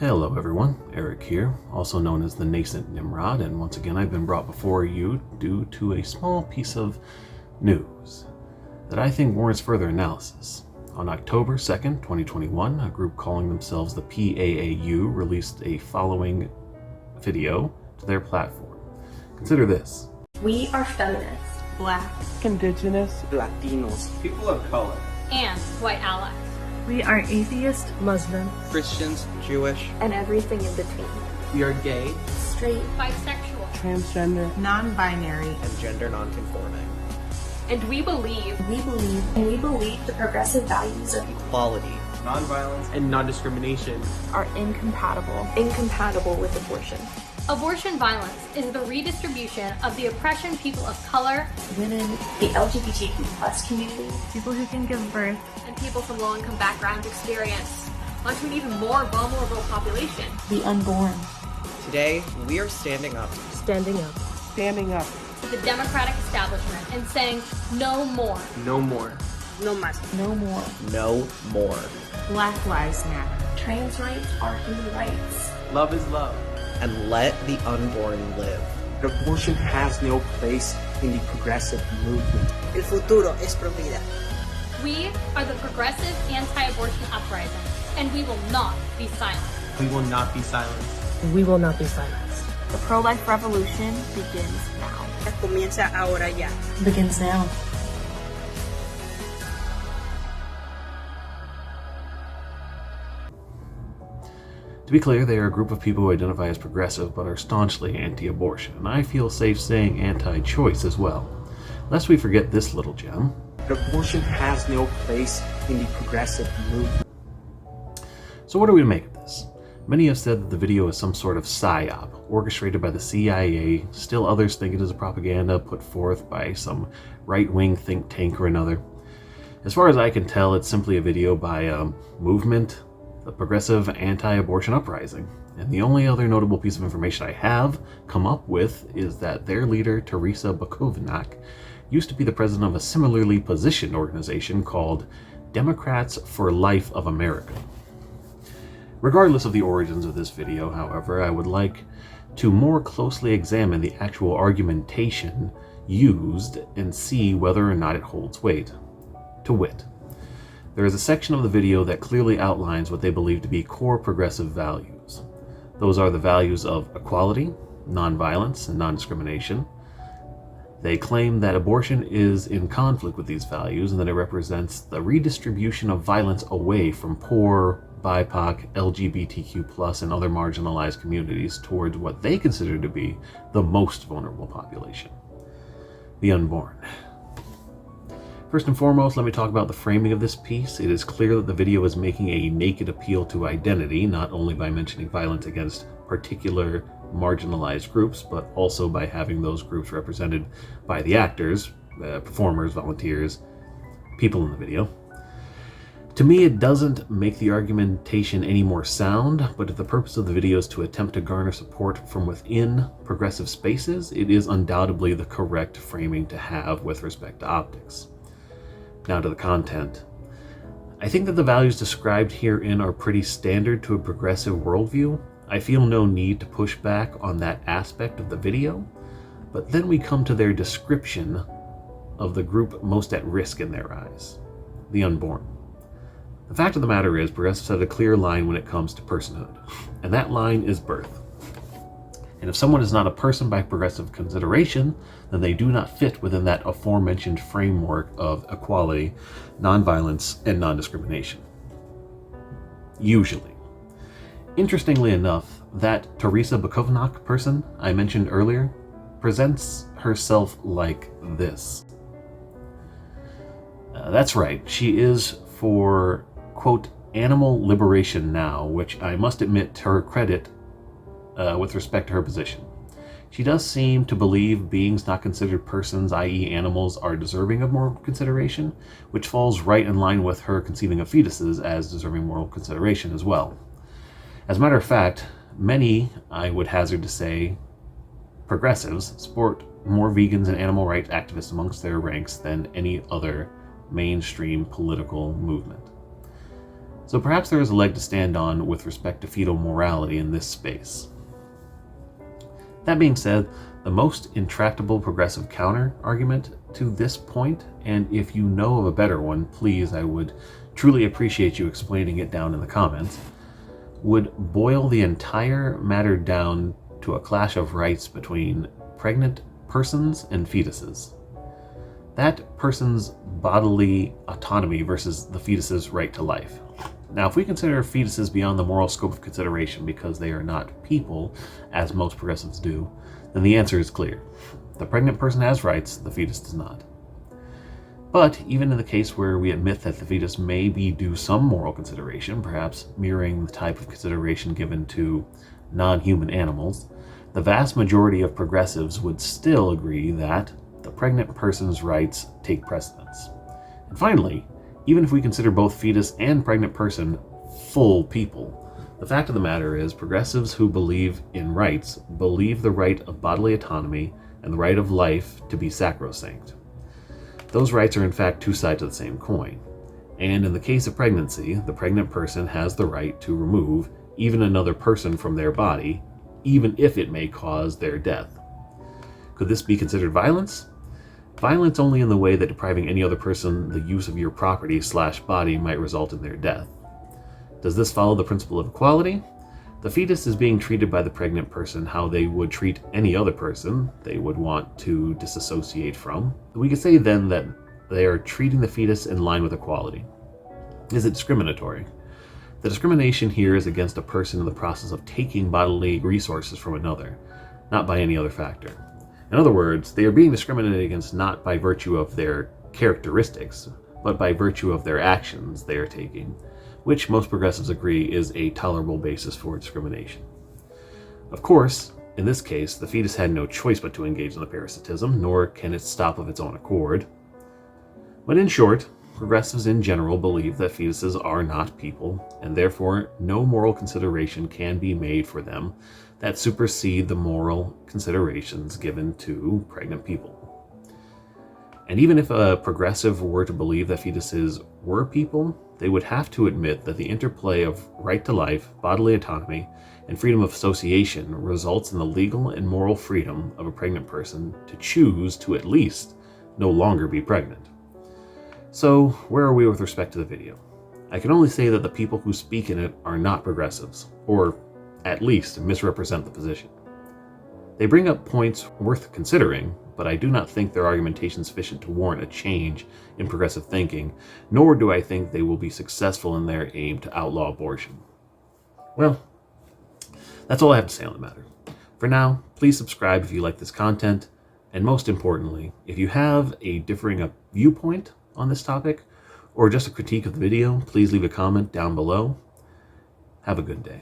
Hello everyone, Eric here, also known as the Nascent Nimrod, and once again I've been brought before you due to a small piece of news that I think warrants further analysis. On October 2nd, 2021, a group calling themselves the PAAU released a following video to their platform. Consider this. We are feminists, Black, Indigenous, Latinos, people of color, and white allies. We are atheist, Muslim, Christians, Jewish, and everything in between. We are gay, Straight, Bisexual, transgender, non-binary, and gender nonconforming. and we believe the progressive values of Equality, nonviolence, and non-discrimination are incompatible with abortion. abortion violence is the redistribution of the oppression people of color, Women, the LGBTQ+ community, people who can give birth, and people from low-income backgrounds experience onto an even more vulnerable population. the unborn. Today, we are standing up standing up. standing up. The democratic establishment and saying no more. no more. No más. No more. No more. Black Lives Matter. Trans rights are human rights. Love is love. And let the unborn live. Abortion has no place in the progressive movement. El futuro es pro vida. We are the progressive anti-abortion uprising, and we will not be silent. We will not be silenced. We will not be silenced. The pro-life revolution begins now. Comienza ahora ya. Begins now. To be clear, they are a group of people who identify as progressive but are staunchly anti-abortion, and I feel safe saying anti-choice as well. Lest we forget this little gem. Abortion has no place in the progressive movement. So what are we to make of this? Many have said that the video is some sort of psyop, orchestrated by the CIA. Still others think it is a propaganda put forth by some right-wing think tank or another. As far as I can tell, it's simply a video by a movement, the Progressive Anti-Abortion Uprising. And the only other notable piece of information I have come up with is that their leader, Teresa Bukovinak, used to be the president of a similarly positioned organization called Democrats for Life of America. Regardless of the origins of this video, however, I would like to more closely examine the actual argumentation used and see whether or not it holds weight. To wit, there is a section of the video that clearly outlines what they believe to be core progressive values. Those are the values of equality, nonviolence, and non-discrimination. They claim that abortion is in conflict with these values and that it represents the redistribution of violence away from poor, BIPOC, LGBTQ+, and other marginalized communities towards what they consider to be the most vulnerable population, the unborn. First and foremost, let me talk about the framing of this piece. It is clear that the video is making a naked appeal to identity, not only by mentioning violence against particular marginalized groups, but also by having those groups represented by the actors, performers, volunteers, people in the video. To me, it doesn't make the argumentation any more sound, but if the purpose of the video is to attempt to garner support from within progressive spaces, it is undoubtedly the correct framing to have with respect to optics. Now to the content. I think that the values described herein are pretty standard to a progressive worldview. I feel no need to push back on that aspect of the video, but then we come to their description of the group most at risk in their eyes, the unborn. The fact of the matter is, progressives have a clear line when it comes to personhood, and that line is birth. And if someone is not a person by progressive consideration, then they do not fit within that aforementioned framework of equality, nonviolence, and non-discrimination. Usually. Interestingly enough, that Teresa Bukovinak person I mentioned earlier presents herself like this. That's right, she is for, quote, animal liberation now, which I must admit to her credit with respect to her position. She does seem to believe beings not considered persons, i.e. animals, are deserving of moral consideration, which falls right in line with her conceiving of fetuses as deserving moral consideration as well. As a matter of fact, many, I would hazard to say, progressives sport more vegans and animal rights activists amongst their ranks than any other mainstream political movement. So perhaps there is a leg to stand on with respect to fetal morality in this space. That being said, the most intractable progressive counter argument to this point, and if you know of a better one, please, I would truly appreciate you explaining it down in the comments, would boil the entire matter down to a clash of rights between pregnant persons and fetuses. That person's bodily autonomy versus the fetus's right to life. Now, if we consider fetuses beyond the moral scope of consideration because they are not people, as most progressives do, then the answer is clear. The pregnant person has rights, the fetus does not. But even in the case where we admit that the fetus may be due some moral consideration, perhaps mirroring the type of consideration given to non-human animals, the vast majority of progressives would still agree that the pregnant person's rights take precedence. And finally, even if we consider both fetus and pregnant person full people, the fact of the matter is progressives who believe in rights believe the right of bodily autonomy and the right of life to be sacrosanct. Those rights are in fact two sides of the same coin. And in the case of pregnancy, the pregnant person has the right to remove even another person from their body, even if it may cause their death. Could this be considered violence? Violence only in the way that depriving any other person the use of your property/body might result in their death. Does this follow the principle of equality? The fetus is being treated by the pregnant person how they would treat any other person they would want to disassociate from. We could say then that they are treating the fetus in line with equality. Is it discriminatory? The discrimination here is against a person in the process of taking bodily resources from another, not by any other factor. In other words, they are being discriminated against not by virtue of their characteristics, but by virtue of their actions they are taking, which most progressives agree is a tolerable basis for discrimination. Of course, in this case, the fetus had no choice but to engage in the parasitism, nor can it stop of its own accord. But in short, progressives in general believe that fetuses are not people, and therefore no moral consideration can be made for them that supersede the moral considerations given to pregnant people. And even if a progressive were to believe that fetuses were people, they would have to admit that the interplay of right to life, bodily autonomy, and freedom of association results in the legal and moral freedom of a pregnant person to choose to at least no longer be pregnant. So, where are we with respect to the video? I can only say that the people who speak in it are not progressives, or at least misrepresent the position. They bring up points worth considering, but I do not think their argumentation is sufficient to warrant a change in progressive thinking, nor do I think they will be successful in their aim to outlaw abortion. Well, that's all I have to say on the matter. For now, please subscribe if you like this content, and most importantly, if you have a differing viewpoint on this topic, or just a critique of the video, please leave a comment down below. Have a good day.